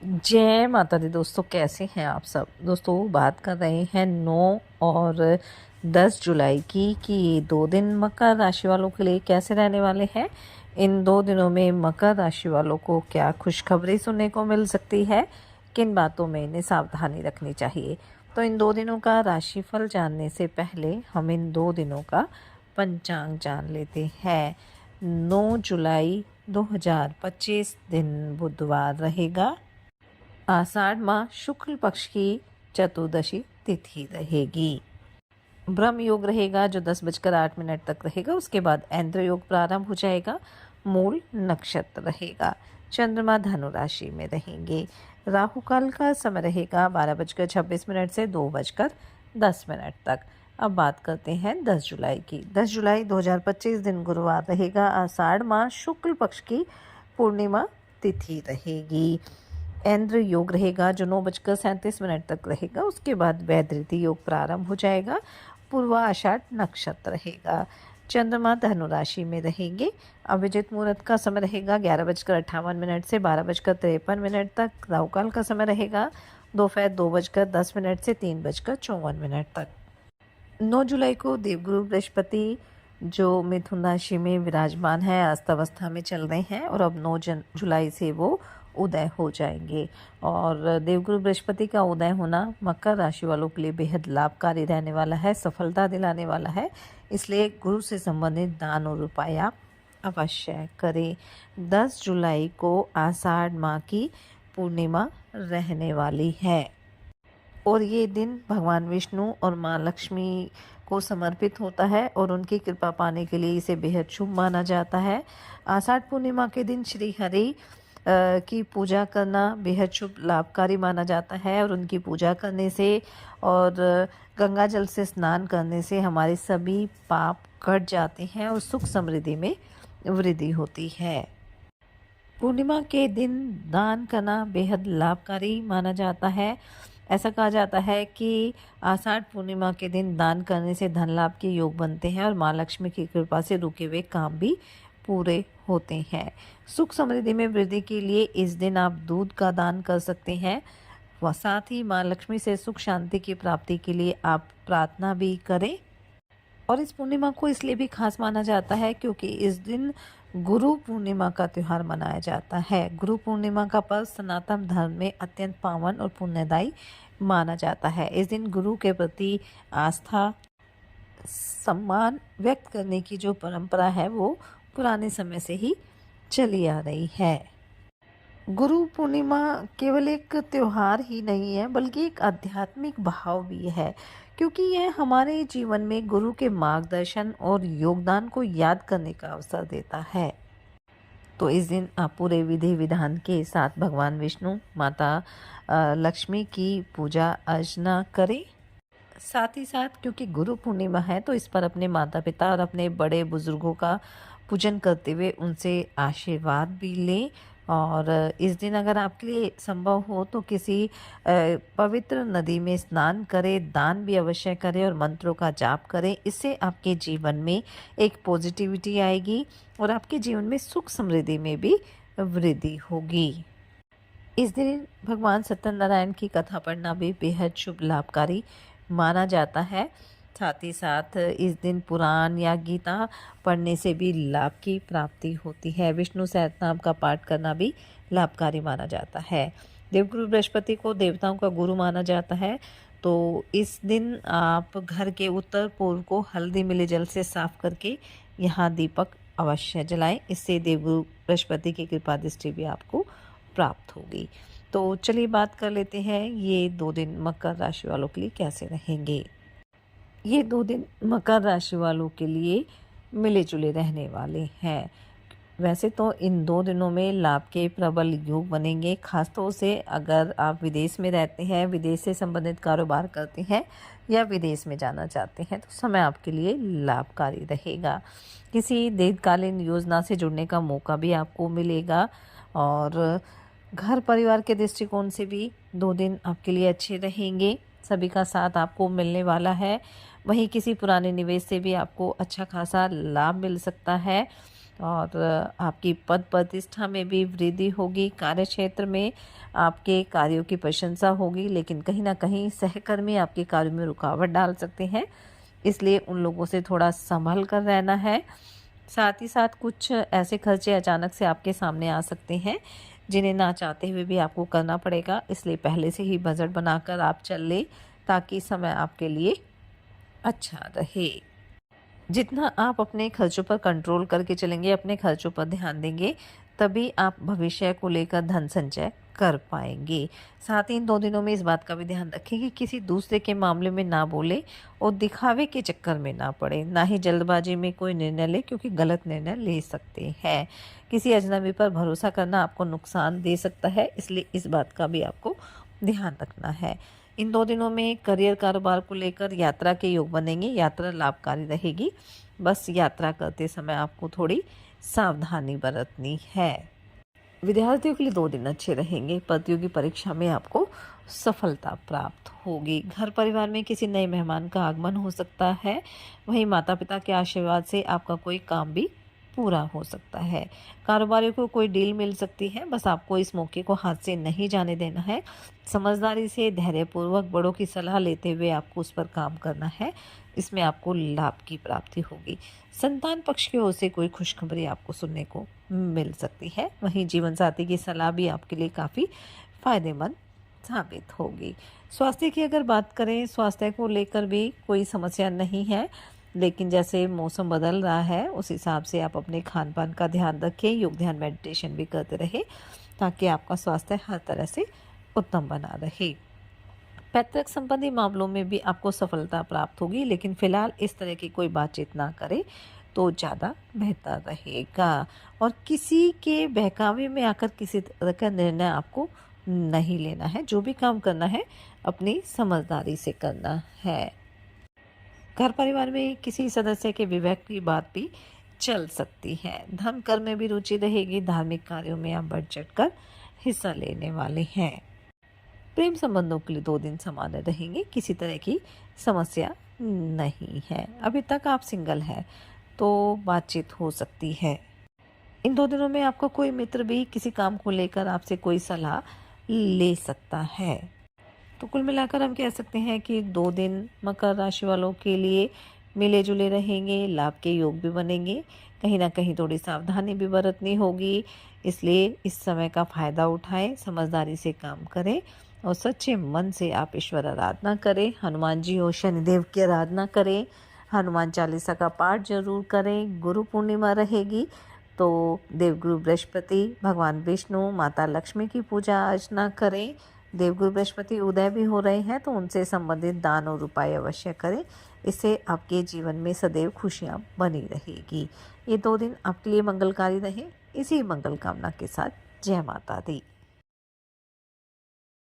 जय माता दी दोस्तों, कैसे हैं आप सब। दोस्तों बात कर रहे हैं 9 और 10 जुलाई की कि ये 2 दिन मकर राशि वालों के लिए कैसे रहने वाले हैं। इन 2 दिनों में मकर राशि वालों को क्या खुशखबरी सुनने को मिल सकती है, किन बातों में इन्हें सावधानी रखनी चाहिए। तो इन 2 दिनों का राशिफल जानने से पहले हम इन 2 दिनों का पंचांग जान लेते हैं। 9 जुलाई 2025 दिन बुधवार रहेगा। आषाढ़ माह शुक्ल पक्ष की चतुर्दशी तिथि रहेगी। ब्रह्म योग रहेगा जो 10:08 तक रहेगा। उसके बाद ऐंद्र योग प्रारंभ हो जाएगा। मूल नक्षत्र रहेगा। चंद्रमा धनु राशि में रहेंगे। राहु काल का समय रहेगा 12:26 से 2:10 तक। अब बात करते हैं 10 जुलाई की। 10 जुलाई 2025 दिन गुरुवार रहेगा। आषाढ़ माह शुक्ल पक्ष की पूर्णिमा तिथि रहेगी। ऐंद्र योग रहेगा जो 9:37 तक रहेगा। उसके बाद वैधृति योग प्रारंभ हो जाएगा। पूर्वा आषाढ़ नक्षत्र रहेगा। चंद्रमा धनु राशि में रहेंगे। अभिजित मुहूर्त का समय रहेगा 11:58 से 12:53 तक। राहु काल का समय रहेगा दोपहर 2:10 से 3:54 तक। 9 जुलाई को देवगुरु बृहस्पति जो मिथुन राशि में विराजमान है अस्त अवस्था में चल रहे हैं और अब 9 जुलाई से वो उदय हो जाएंगे। और देवगुरु बृहस्पति का उदय होना मकर राशि वालों के लिए बेहद लाभकारी रहने वाला है, सफलता दिलाने वाला है। इसलिए गुरु से संबंधित दान और उपाय आप अवश्य करें। 10 जुलाई को आषाढ़ माह की पूर्णिमा रहने वाली है और ये दिन भगवान विष्णु और माँ लक्ष्मी को समर्पित होता है और उनकी कृपा पाने के लिए इसे बेहद शुभ माना जाता है। आषाढ़ पूर्णिमा के दिन श्री हरि की पूजा करना बेहद शुभ लाभकारी माना जाता है और उनकी पूजा करने से और गंगा जल से स्नान करने से हमारे सभी पाप कट जाते हैं और सुख समृद्धि में वृद्धि होती है। पूर्णिमा के दिन दान करना बेहद लाभकारी माना जाता है। ऐसा कहा जाता है कि आषाढ़ पूर्णिमा के दिन दान करने से धन लाभ के योग बनते हैं और माँ लक्ष्मी की कृपा से रुके हुए काम भी पूरे होते हैं। सुख समृद्धि में वृद्धि के लिए इस दिन आप दूध का दान कर सकते हैं व साथ ही माँ लक्ष्मी से सुख शांति की प्राप्ति के लिए आप प्रार्थना भी करें। और इस पूर्णिमा को इसलिए भी खास माना जाता है क्योंकि इस दिन गुरु पूर्णिमा का त्यौहार मनाया जाता है। गुरु पूर्णिमा का पर्व सनातन धर्म में अत्यंत पावन और पुण्यदायी माना जाता है। इस दिन गुरु के प्रति आस्था सम्मान व्यक्त करने की जो परंपरा है वो पुराने समय से ही चली आ रही है। गुरु पूर्णिमा केवल एक त्योहार ही नहीं है बल्कि एक आध्यात्मिक भाव भी है क्योंकि यह हमारे जीवन में गुरु के मार्गदर्शन और योगदान को याद करने का अवसर देता है। तो इस दिन आप पूरे विधि विधान के साथ भगवान विष्णु माता लक्ष्मी की पूजा अर्चना करें। साथ ही साथ क्योंकि गुरु पूर्णिमा है तो इस पर अपने माता पिता और अपने बड़े बुजुर्गों का पूजन करते हुए उनसे आशीर्वाद भी लें। और इस दिन अगर आपके लिए संभव हो तो किसी पवित्र नदी में स्नान करें, दान भी अवश्य करें और मंत्रों का जाप करें। इससे आपके जीवन में एक पॉजिटिविटी आएगी और आपके जीवन में सुख समृद्धि में भी वृद्धि होगी। इस दिन भगवान सत्यनारायण की कथा पढ़ना भी बेहद शुभ लाभकारी माना जाता है। साथ ही साथ इस दिन पुराण या गीता पढ़ने से भी लाभ की प्राप्ति होती है। विष्णु सहस्त्रनाम का पाठ करना भी लाभकारी माना जाता है। देवगुरु बृहस्पति को देवताओं का गुरु माना जाता है तो इस दिन आप घर के उत्तर पूर्व को हल्दी मिले जल से साफ करके यहाँ दीपक अवश्य जलाएं। इससे देवगुरु बृहस्पति की कृपा दृष्टि भी आपको प्राप्त होगी। तो चलिए बात कर लेते हैं ये 2 दिन मकर राशि वालों के लिए कैसे रहेंगे। ये 2 दिन मकर राशि वालों के लिए मिले जुले रहने वाले हैं। वैसे तो इन 2 दिनों में लाभ के प्रबल योग बनेंगे। खासतौर से अगर आप विदेश में रहते हैं, विदेश से संबंधित कारोबार करते हैं या विदेश में जाना चाहते हैं तो समय आपके लिए लाभकारी रहेगा। किसी दीर्घकालीन योजना से जुड़ने का मौका भी आपको मिलेगा और घर परिवार के दृष्टिकोण से भी 2 दिन आपके लिए अच्छे रहेंगे। सभी का साथ आपको मिलने वाला है। वहीं किसी पुराने निवेश से भी आपको अच्छा खासा लाभ मिल सकता है। और आपकी पद प्रतिष्ठा में भी वृद्धि होगी। कार्य क्षेत्र में आपके कार्यों की प्रशंसा होगी, लेकिन कहीं ना कहीं सहकर्मी आपके कार्य में रुकावट डाल सकते हैं, इसलिए उन लोगों से थोड़ा संभल कर रहना है। साथ ही साथ कुछ ऐसे खर्चे अचानक से आपके सामने आ सकते हैं जिन्हें ना चाहते हुए भी आपको करना पड़ेगा, इसलिए पहले से ही बजट बनाकर आप चल लें ताकि समय आपके लिए अच्छा रहे। जितना आप अपने खर्चों पर कंट्रोल करके चलेंगे, अपने खर्चों पर ध्यान देंगे, तभी आप भविष्य को लेकर धन संचय कर पाएंगे। साथ ही इन 2 दिनों में इस बात का भी ध्यान रखें कि किसी दूसरे के मामले में ना बोले और दिखावे के चक्कर में ना पड़े। ना ही जल्दबाजी में कोई निर्णय ले, क्योंकि गलत निर्णय ले सकते हैं। किसी अजनबी पर भरोसा करना आपको नुकसान दे सकता है, इसलिए इस बात का भी आपको ध्यान रखना है। इन 2 दिनों में करियर कारोबार को लेकर यात्रा के योग बनेंगे। यात्रा लाभकारी रहेगी, बस यात्रा करते समय आपको थोड़ी सावधानी बरतनी है। विद्यार्थियों के लिए 2 दिन अच्छे रहेंगे। प्रतियोगी परीक्षा में आपको सफलता प्राप्त होगी। घर परिवार में किसी नए मेहमान का आगमन हो सकता है। वहीं माता पिता के आशीर्वाद से आपका कोई काम भी पूरा हो सकता है। कारोबारियों को कोई डील मिल सकती है, बस आपको इस मौके को हाथ से नहीं जाने देना है। समझदारी से धैर्यपूर्वक बड़ों की सलाह लेते हुए आपको उस पर काम करना है, इसमें आपको लाभ की प्राप्ति होगी। संतान पक्ष की ओर से कोई खुशखबरी आपको सुनने को मिल सकती है। वहीं जीवन साथी की सलाह भी आपके लिए काफ़ी फायदेमंद साबित होगी। स्वास्थ्य की अगर बात करें, स्वास्थ्य को लेकर भी कोई समस्या नहीं है, लेकिन जैसे मौसम बदल रहा है उस हिसाब से आप अपने खान पान का ध्यान रखें। योग ध्यान मेडिटेशन भी करते रहे ताकि आपका स्वास्थ्य हर तरह से उत्तम बना रहे। पैतृक संबंधी मामलों में भी आपको सफलता प्राप्त होगी, लेकिन फिलहाल इस तरह की कोई बातचीत ना करें तो ज़्यादा बेहतर रहेगा। और किसी के बहकावे में आकर किसी तरह का निर्णय आपको नहीं लेना है। जो भी काम करना है अपनी समझदारी से करना है। घर परिवार में किसी सदस्य के विवेक की बात भी चल सकती है। धर्म कर्म में भी रुचि रहेगी। धार्मिक कार्यों में आप बढ़ चढ़ कर हिस्सा लेने वाले हैं। प्रेम संबंधों के लिए 2 दिन सामान्य रहेंगे। किसी तरह की समस्या नहीं है। अभी तक आप सिंगल हैं तो बातचीत हो सकती है। इन 2 दिनों में आपका कोई मित्र भी किसी काम को लेकर आपसे कोई सलाह ले सकता है। तो कुल मिलाकर हम कह सकते हैं कि 2 दिन मकर राशि वालों के लिए मिले जुले रहेंगे। लाभ के योग भी बनेंगे। कहीं ना कहीं थोड़ी सावधानी भी बरतनी होगी, इसलिए इस समय का फ़ायदा उठाएं, समझदारी से काम करें और सच्चे मन से आप ईश्वर आराधना करें। हनुमान जी और शनिदेव की आराधना करें। हनुमान चालीसा का पाठ जरूर करें। गुरु पूर्णिमा रहेगी तो देवगुरु बृहस्पति, भगवान विष्णु, माता लक्ष्मी की पूजा अर्चना करें। देवगुरु बृहस्पति उदय भी हो रहे हैं तो उनसे संबंधित दान और उपाय अवश्य करें। इससे आपके जीवन में सदैव खुशियां बनी रहेगी। ये 2 दिन आपके लिए मंगलकारी रहे। इसी मंगल कामना के साथ जय माता दी।